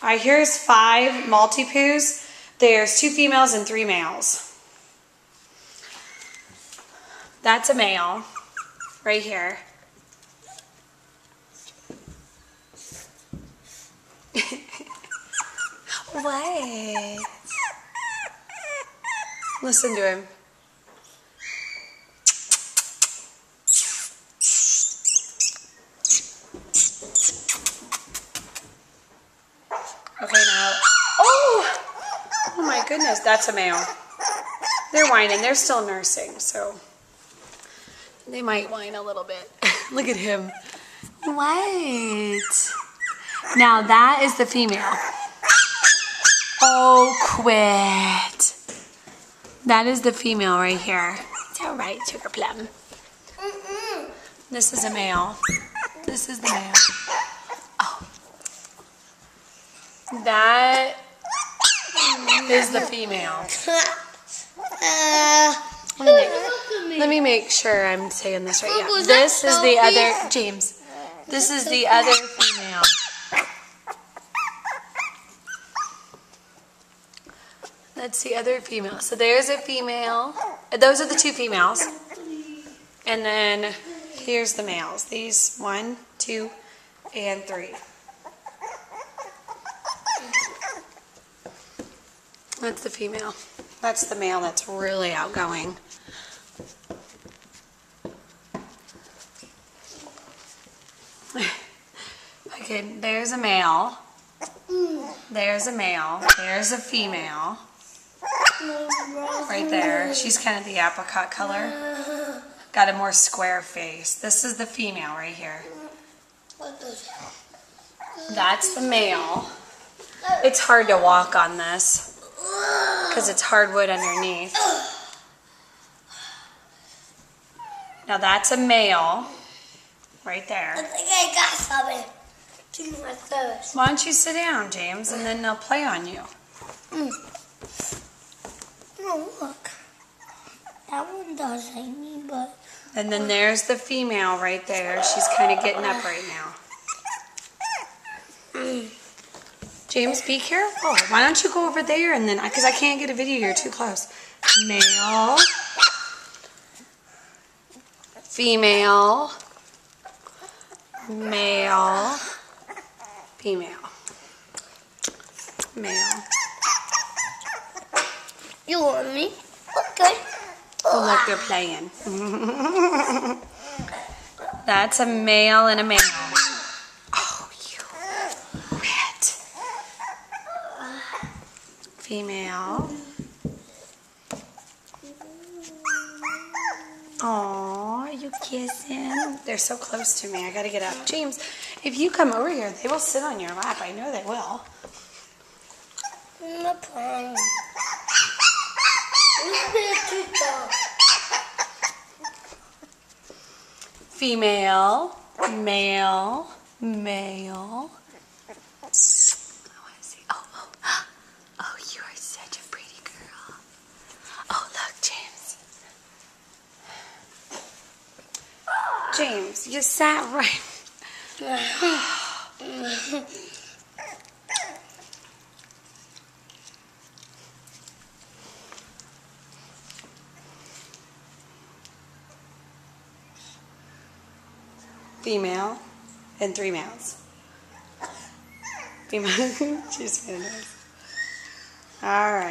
All right, here's 5 Maltipoos. There's 2 females and 3 males. That's a male right here. What? Listen to him. Okay, now. Oh my goodness, that's a male. They're whining. They're still nursing, so they might whine a little bit. Look at him. What? Now that is the female. Oh, quit. That is the female right here. It's all right, Sugar Plum. This is a male. This is the male. Oh. That is the female. Let me make sure I'm saying this right. Yeah. This is the other, James. This is the other female. That's the other female. So there's a female. Those are the 2 females. And then here's the males. These 1, 2, and 3. That's the female. That's the male that's really outgoing. Okay, there's a male. There's a male. There's a female. Right there. She's kind of the apricot color. Got a more square face. This is the female right here. That's the male. It's hard to walk on this because it's hardwood underneath. Now that's a male right there. I think I got something to my thirst. Why don't you sit down, James, and then they'll play on you. Oh, look. That one does hate me, but... And then there's the female right there. She's kind of getting up right now. James, be careful. Why don't you go over there and then... Because I can't get a video. You're too close. Male. Female. Male. Female. Male. You want me? Okay. Oh, look, they're playing. That's a male and a male. Oh, you rat. Female. Aw, are you kissing? They're so close to me. I gotta get up. James, if you come over here, they will sit on your lap. I know they will. No problem. Female, male, male. I want to see. Oh, you are such a pretty girl. Oh, look, James. James, you sat right. Female and 3 males. Female. She's made a noise. All right.